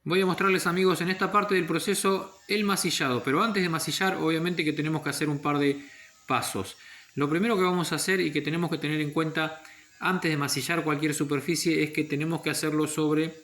Voy a mostrarles, amigos, en esta parte del proceso el masillado, pero antes de masillar obviamente que tenemos que hacer un par de pasos. Lo primero que vamos a hacer y que tenemos que tener en cuenta antes de masillar cualquier superficie es que tenemos que hacerlo sobre,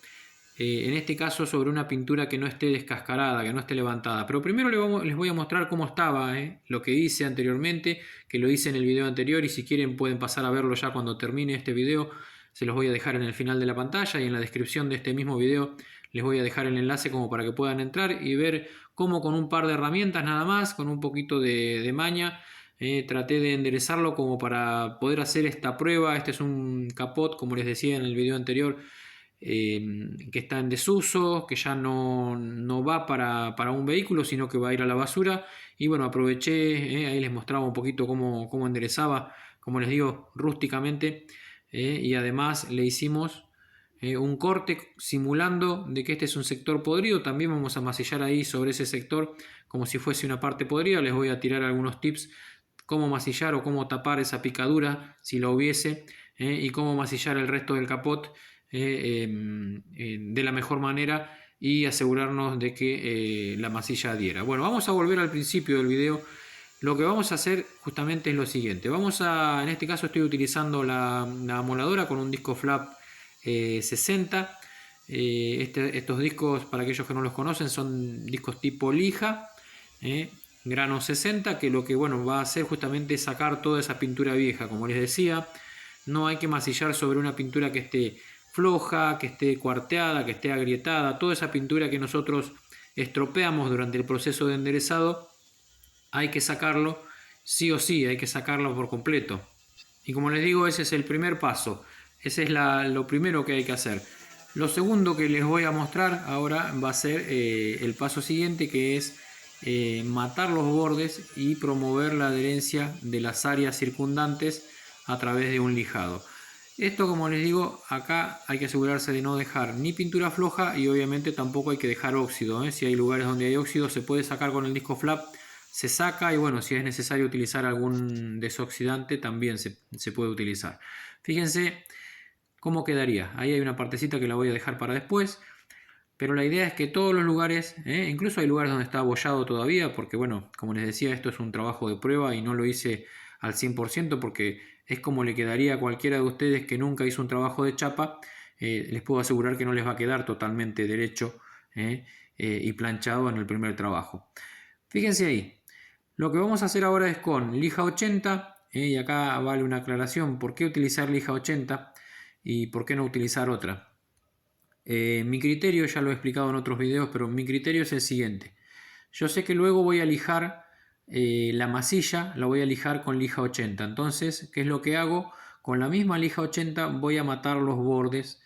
en este caso, sobre una pintura que no esté descascarada, que no esté levantada. Pero primero les voy a mostrar cómo estaba, lo que hice anteriormente, que lo hice en el video anterior, y si quieren pueden pasar a verlo ya cuando termine este video. Se los voy a dejar en el final de la pantalla y en la descripción de este mismo video les voy a dejar el enlace como para que puedan entrar y ver cómo con un par de herramientas nada más, con un poquito de maña, traté de enderezarlo como para poder hacer esta prueba. Este es un capot, como les decía en el video anterior, que está en desuso, que ya no va para un vehículo, sino que va a ir a la basura. Y bueno, aproveché, ahí les mostraba un poquito cómo enderezaba, como les digo, rústicamente. Y además le hicimos un corte simulando de que este es un sector podrido. También vamos a masillar ahí sobre ese sector como si fuese una parte podrida. Les voy a tirar algunos tips cómo masillar o cómo tapar esa picadura si lo hubiese, y cómo masillar el resto del capot de la mejor manera y asegurarnos de que la masilla adhiera. Bueno, vamos a volver al principio del video. Lo que vamos a hacer justamente es lo siguiente. En este caso estoy utilizando la amoladora con un disco flap 60. Estos discos, para aquellos que no los conocen, son discos tipo lija, grano 60, que lo que va a hacer justamente es sacar toda esa pintura vieja. Como les decía, no hay que masillar sobre una pintura que esté floja, que esté cuarteada, que esté agrietada. Toda esa pintura que nosotros estropeamos durante el proceso de enderezado, hay que sacarlo sí o sí, hay que sacarlo por completo. Y como les digo, ese es el primer paso. Ese es lo primero que hay que hacer. Lo segundo que les voy a mostrar ahora va a ser el paso siguiente, que es matar los bordes y promover la adherencia de las áreas circundantes a través de un lijado. Esto, como les digo, acá hay que asegurarse de no dejar ni pintura floja y obviamente tampoco hay que dejar óxido. Si hay lugares donde hay óxido, se puede sacar con el disco flap, se saca, y bueno, si es necesario utilizar algún desoxidante también se puede utilizar. Fíjense cómo quedaría. Ahí hay una partecita que la voy a dejar para después. Pero la idea es que todos los lugares, incluso hay lugares donde está abollado todavía, porque bueno, como les decía, esto es un trabajo de prueba y no lo hice al 100% porque es como le quedaría a cualquiera de ustedes que nunca hizo un trabajo de chapa. Les puedo asegurar que no les va a quedar totalmente derecho y planchado en el primer trabajo. Fíjense ahí, lo que vamos a hacer ahora es con lija 80, y acá vale una aclaración: ¿por qué utilizar lija 80 y por qué no utilizar otra? Mi criterio, ya lo he explicado en otros videos, pero mi criterio es el siguiente. Yo sé que luego voy a lijar la masilla, la voy a lijar con lija 80. Entonces, ¿qué es lo que hago? Con la misma lija 80 voy a matar los bordes.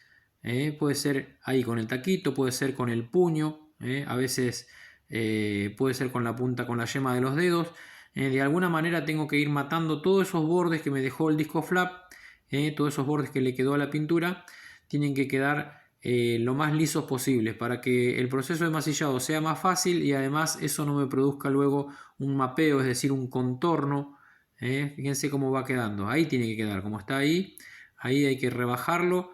Puede ser ahí con el taquito, puede ser con el puño, a veces puede ser con la punta, con la yema de los dedos. De alguna manera tengo que ir matando todos esos bordes que me dejó el disco flap, todos esos bordes que le quedó a la pintura. Tienen que quedar lo más lisos posibles para que el proceso de masillado sea más fácil y además eso no me produzca luego un mapeo, es decir, un contorno. Fíjense cómo va quedando. Ahí tiene que quedar, como está ahí. Ahí hay que rebajarlo.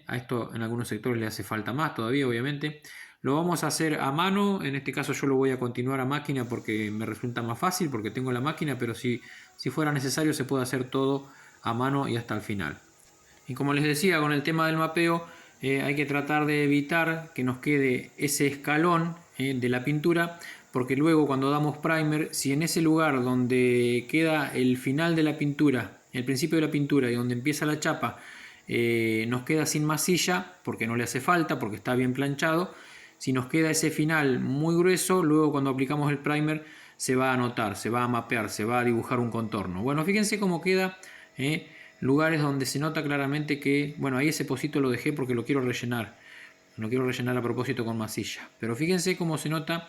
A esto en algunos sectores le hace falta más todavía, obviamente. Lo vamos a hacer a mano. En este caso yo lo voy a continuar a máquina porque me resulta más fácil, porque tengo la máquina, pero si fuera necesario se puede hacer todo a mano y hasta el final. Y como les decía, con el tema del mapeo, hay que tratar de evitar que nos quede ese escalón de la pintura, porque luego cuando damos primer, si en ese lugar donde queda el final de la pintura, el principio de la pintura y donde empieza la chapa, nos queda sin masilla, porque no le hace falta, porque está bien planchado, si nos queda ese final muy grueso, luego cuando aplicamos el primer se va a notar, se va a mapear, se va a dibujar un contorno. Bueno, fíjense cómo queda. Lugares donde se nota claramente que, bueno, ahí ese pocito lo dejé porque lo quiero rellenar. No quiero rellenar a propósito con masilla. Pero fíjense cómo se nota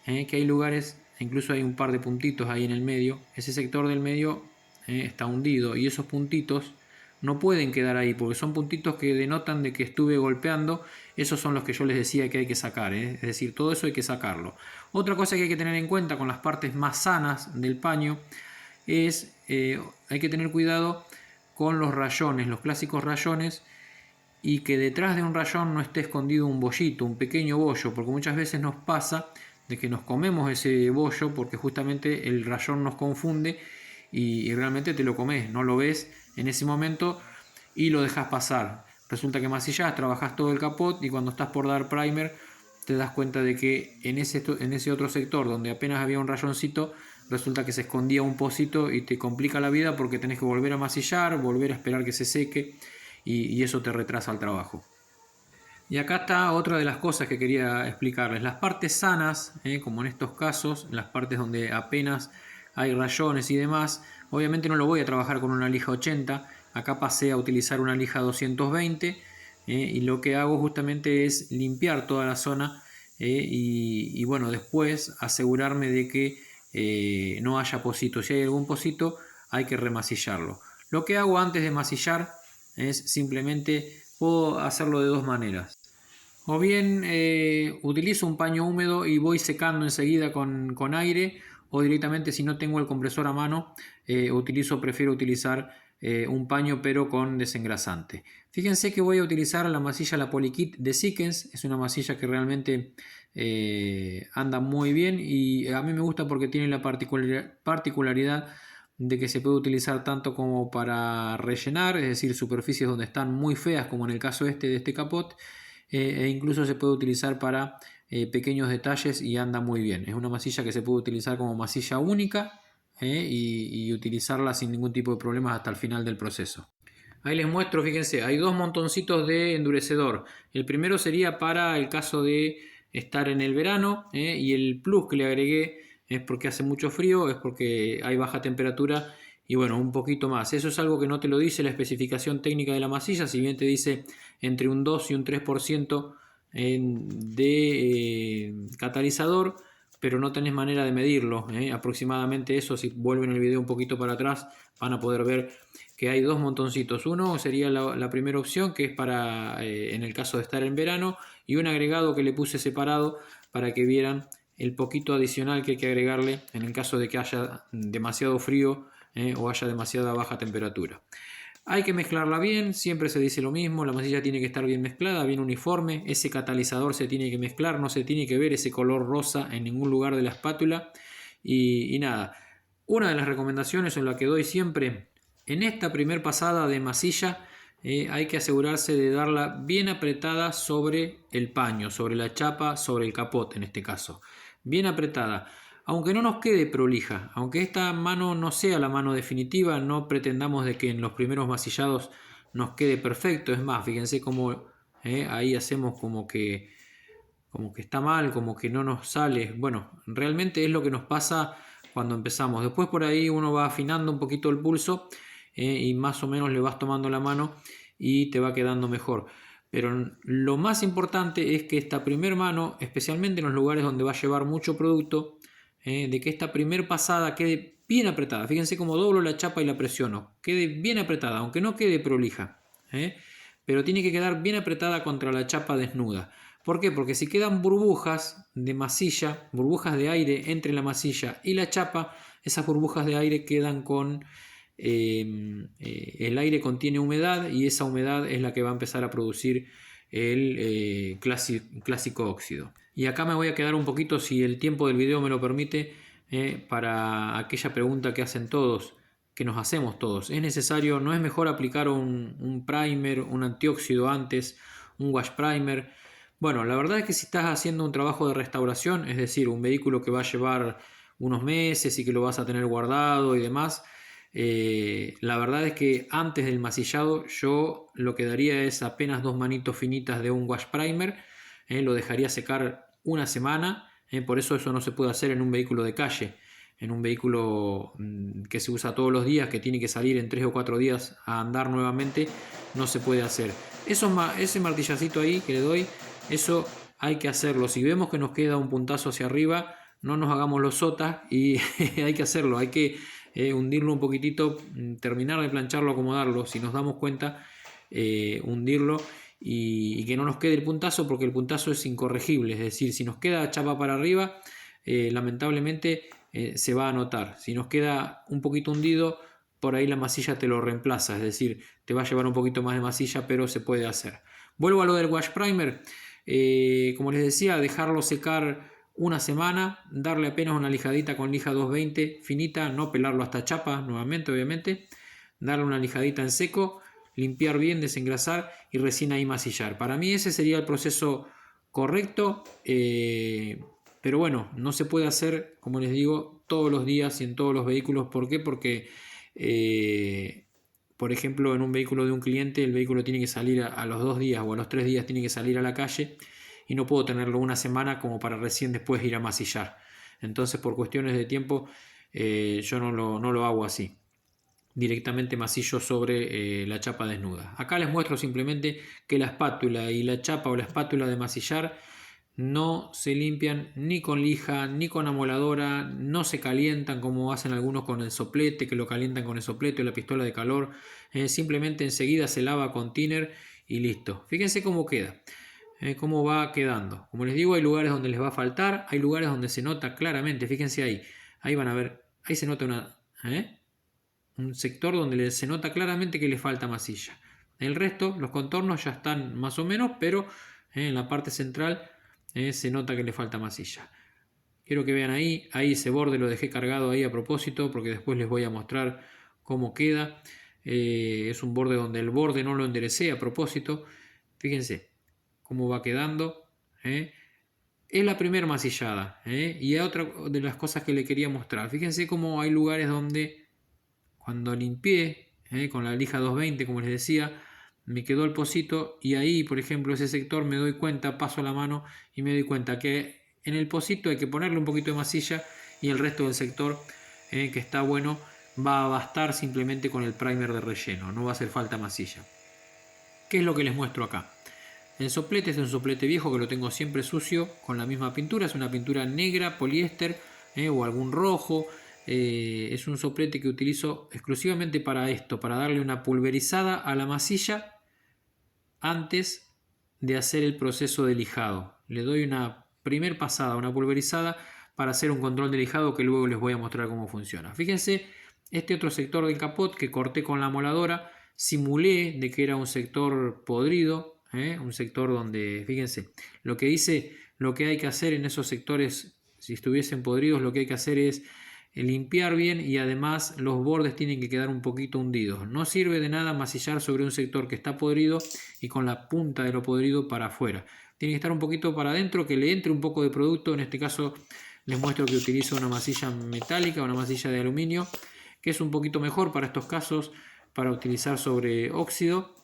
que hay lugares, incluso hay un par de puntitos ahí en el medio. Ese sector del medio está hundido y esos puntitos no pueden quedar ahí porque son puntitos que denotan de que estuve golpeando. Esos son los que yo les decía que hay que sacar, es decir, todo eso hay que sacarlo. Otra cosa que hay que tener en cuenta con las partes más sanas del paño es hay que tener cuidado con los rayones, los clásicos rayones y que detrás de un rayón no esté escondido un bollito, un pequeño bollo, porque muchas veces nos pasa de que nos comemos ese bollo porque justamente el rayón nos confunde y realmente te lo comes, no lo ves en ese momento y lo dejas pasar. Resulta que masillás, trabajas todo el capot y cuando estás por dar primer te das cuenta de que en ese otro sector donde apenas había un rayoncito, resulta que se escondía un pocito y te complica la vida porque tenés que volver a masillar, volver a esperar que se seque y eso te retrasa el trabajo. Y acá está otra de las cosas que quería explicarles. Las partes sanas, como en estos casos, las partes donde apenas hay rayones y demás, obviamente no lo voy a trabajar con una lija 80. Acá pasé a utilizar una lija 220 y lo que hago justamente es limpiar toda la zona y bueno, después asegurarme de que no haya pocito. Si hay algún pocito hay que remasillarlo. Lo que hago antes de masillar es simplemente, puedo hacerlo de dos maneras. O bien utilizo un paño húmedo y voy secando enseguida con aire, o directamente si no tengo el compresor a mano, prefiero utilizar un paño pero con desengrasante. Fíjense que voy a utilizar la masilla, la Polykit de Sikkens. Es una masilla que realmente anda muy bien y a mí me gusta porque tiene la particularidad de que se puede utilizar tanto como para rellenar, es decir, superficies donde están muy feas como en el caso de este capot, e incluso se puede utilizar para pequeños detalles y anda muy bien. Es una masilla que se puede utilizar como masilla única y utilizarla sin ningún tipo de problemas hasta el final del proceso. Ahí les muestro, fíjense, hay dos montoncitos de endurecedor. El primero sería para el caso de estar en el verano y el plus que le agregué es porque hace mucho frío, es porque hay baja temperatura y bueno, un poquito más. Eso es algo que no te lo dice la especificación técnica de la masilla, si bien te dice entre un 2 y un 3% de catalizador, pero no tenés manera de medirlo. Aproximadamente eso, si vuelven el video un poquito para atrás, van a poder ver que hay dos montoncitos. Uno sería la primera opción, que es para en el caso de estar en verano, y un agregado que le puse separado para que vieran el poquito adicional que hay que agregarle en el caso de que haya demasiado frío o haya demasiada baja temperatura. Hay que mezclarla bien, siempre se dice lo mismo, la masilla tiene que estar bien mezclada, bien uniforme, ese catalizador se tiene que mezclar, no se tiene que ver ese color rosa en ningún lugar de la espátula y nada. Una de las recomendaciones o la que doy siempre, en esta primer pasada de masilla hay que asegurarse de darla bien apretada sobre el paño, sobre la chapa, sobre el capot en este caso. Bien apretada. Aunque no nos quede prolija, aunque esta mano no sea la mano definitiva, no pretendamos de que en los primeros masillados nos quede perfecto. Es más, fíjense cómo ahí hacemos como que está mal, como que no nos sale. Bueno, realmente es lo que nos pasa cuando empezamos. Después por ahí uno va afinando un poquito el pulso y más o menos le vas tomando la mano y te va quedando mejor. Pero lo más importante es que esta primer mano, especialmente en los lugares donde va a llevar mucho producto, de que esta primer pasada quede bien apretada. Fíjense cómo doblo la chapa y la presiono. Quede bien apretada, aunque no quede prolija. Pero tiene que quedar bien apretada contra la chapa desnuda. ¿Por qué? Porque si quedan burbujas de masilla, burbujas de aire entre la masilla y la chapa, esas burbujas de aire quedan con... el aire contiene humedad y esa humedad es la que va a empezar a producir el clásico óxido. Y acá me voy a quedar un poquito, si el tiempo del video me lo permite, para aquella pregunta que hacen todos, que nos hacemos todos. ¿Es necesario, no es mejor aplicar un primer, un antióxido antes, un wash primer? Bueno, la verdad es que si estás haciendo un trabajo de restauración, es decir, un vehículo que va a llevar unos meses y que lo vas a tener guardado y demás, la verdad es que antes del masillado yo lo que daría es apenas dos manitos finitas de un wash primer, lo dejaría secar una semana, por eso no se puede hacer en un vehículo de calle, en un vehículo que se usa todos los días, que tiene que salir en 3 o 4 días a andar nuevamente, no se puede hacer. Ese martillacito ahí que le doy, eso hay que hacerlo. Si vemos que nos queda un puntazo hacia arriba, no nos hagamos los sotas y hay que hacerlo, hay que hundirlo un poquitito, terminar de plancharlo, acomodarlo, si nos damos cuenta, hundirlo y que no nos quede el puntazo, porque el puntazo es incorregible, es decir, si nos queda chapa para arriba, lamentablemente se va a notar. Si nos queda un poquito hundido, por ahí la masilla te lo reemplaza, es decir, te va a llevar un poquito más de masilla, pero se puede hacer. Vuelvo a lo del wash primer. Como les decía, dejarlo secar una semana, darle apenas una lijadita con lija 220 finita, no pelarlo hasta chapa nuevamente, obviamente, darle una lijadita en seco, limpiar bien, desengrasar y recién ahí masillar. Para mí ese sería el proceso correcto, pero bueno, no se puede hacer, como les digo, todos los días y en todos los vehículos. ¿Por qué? Porque por ejemplo, en un vehículo de un cliente, el vehículo tiene que salir a los 2 días o a los 3 días tiene que salir a la calle y no puedo tenerlo una semana como para recién después ir a masillar. Entonces, por cuestiones de tiempo, yo no lo hago así. Directamente masillo sobre la chapa desnuda. Acá les muestro simplemente que la espátula y la chapa o la espátula de masillar no se limpian ni con lija ni con amoladora, no se calientan como hacen algunos con el soplete, que lo calientan con el soplete o la pistola de calor. Simplemente enseguida se lava con thinner y listo. Fíjense cómo queda, cómo va quedando. Como les digo, hay lugares donde les va a faltar, hay lugares donde se nota claramente. Fíjense ahí van a ver, ahí se nota un sector donde se nota claramente que le falta masilla. El resto, los contornos ya están más o menos, pero en la parte central se nota que le falta masilla. Quiero que vean ahí ese borde lo dejé cargado ahí a propósito porque después les voy a mostrar cómo queda. Es un borde donde el borde no lo enderecé a propósito. Fíjense cómo va quedando. Es la primera masillada. Y otra de las cosas que le quería mostrar. Fíjense cómo hay lugares donde cuando limpié con la lija 220, como les decía, me quedó el pocito y ahí, por ejemplo, ese sector me doy cuenta, paso la mano y me doy cuenta que en el pocito hay que ponerle un poquito de masilla y el resto del sector que está bueno va a bastar simplemente con el primer de relleno, no va a hacer falta masilla. ¿Qué es lo que les muestro acá? El soplete es un soplete viejo que lo tengo siempre sucio con la misma pintura, es una pintura negra, poliéster o algún rojo. Es un soplete que utilizo exclusivamente para esto, para darle una pulverizada a la masilla antes de hacer el proceso de lijado. Le doy una primer pasada, una pulverizada para hacer un control de lijado que luego les voy a mostrar cómo funciona. Fíjense, este otro sector del capot que corté con la moladora, simulé de que era un sector podrido, un sector donde, fíjense, lo que hice, lo que hay que hacer en esos sectores, si estuviesen podridos, lo que hay que hacer es limpiar bien y además los bordes tienen que quedar un poquito hundidos. No sirve de nada masillar sobre un sector que está podrido y con la punta de lo podrido para afuera. Tiene que estar un poquito para adentro, que le entre un poco de producto. En este caso les muestro que utilizo una masilla metálica, una masilla de aluminio, que es un poquito mejor para estos casos, para utilizar sobre óxido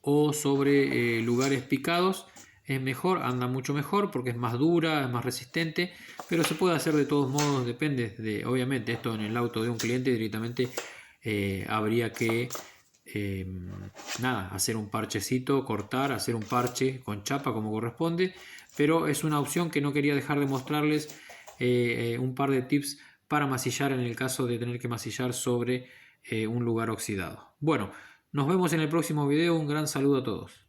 o sobre lugares picados. Es mejor, anda mucho mejor porque es más dura, es más resistente, pero se puede hacer de todos modos, depende de, obviamente, esto en el auto de un cliente directamente habría que hacer un parchecito, cortar, hacer un parche con chapa como corresponde, pero es una opción que no quería dejar de mostrarles, un par de tips para masillar en el caso de tener que masillar sobre un lugar oxidado. Bueno, nos vemos en el próximo video, un gran saludo a todos.